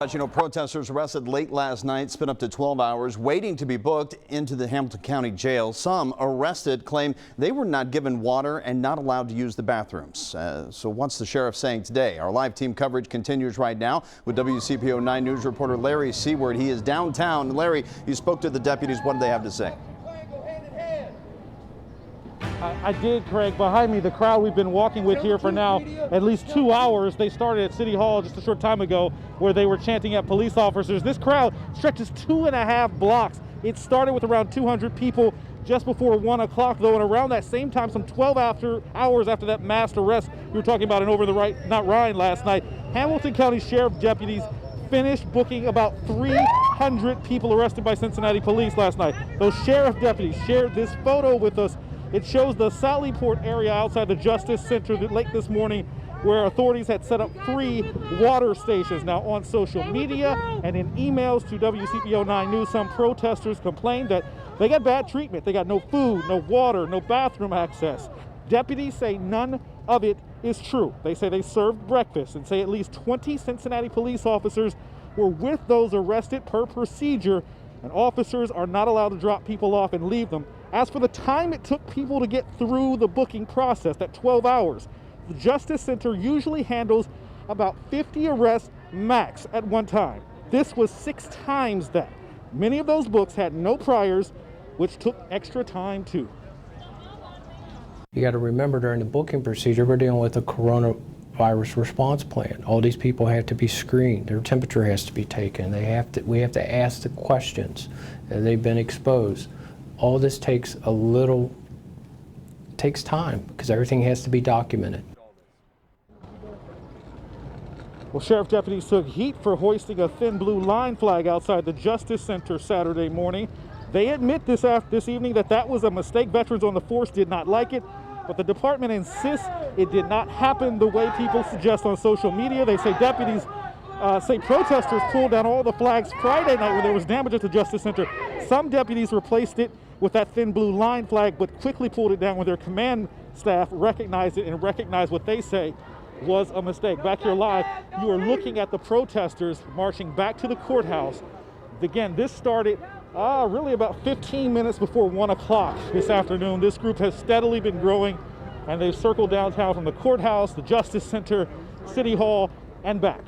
You know, protesters arrested late last night spent up to 12 hours waiting to be booked into the Hamilton County Jail. Some arrested claim they were not given water and not allowed to use the bathrooms. So what's the sheriff saying today? Our live team coverage continues right now with WCPO 9 News reporter Larry Seward. He is downtown. Larry, you spoke to the deputies. What did they have to say? I did, Craig. Behind me, the crowd we've been walking with here for now at least 2 hours. They started at City Hall just a short time ago where they were chanting at police officers. This crowd stretches 2.5 blocks. It started with around 200 people just before 1 o'clock, though, and around that same time, some 12 hours after that mass arrest you were talking about in Over the Rhine last night, Hamilton County Sheriff deputies finished booking about 300 people arrested by Cincinnati police last night. Those sheriff deputies shared this photo with us. It shows the Sallyport area outside the Justice Center late this morning where authorities had set up 3 water stations. Now, on social media and in emails to WCPO 9 News, some protesters complained that they got bad treatment. They got no food, no water, no bathroom access. Deputies say none of it is true. They say they served breakfast and say at least 20 Cincinnati police officers were with those arrested per procedure, and officers are not allowed to drop people off and leave them. As for the time it took people to get through the booking process, that 12 hours, the Justice Center usually handles about 50 arrests max at one time. This was 6 times that. Many of those books had no priors, which took extra time too. You got to remember, during the booking procedure, we're dealing with a coronavirus response plan. All these people have to be screened. Their temperature has to be taken. We have to ask the questions. They've been exposed. All this takes time because everything has to be documented. Well, sheriff deputies took heat for hoisting a thin blue line flag outside the Justice Center Saturday morning. They admit this evening that was a mistake. Veterans on the force did not like it, but the department insists it did not happen the way people suggest on social media. They say deputies say protesters pulled down all the flags Friday night when there was damage at the Justice Center. Some deputies replaced it with that thin blue line flag, but quickly pulled it down when their command staff recognized it and recognized what they say was a mistake. Back here live, you are looking at the protesters marching back to the courthouse. Again, this started really about 15 minutes before 1 o'clock this afternoon. This group has steadily been growing, and they've circled downtown from the courthouse, the Justice Center, City Hall, and back.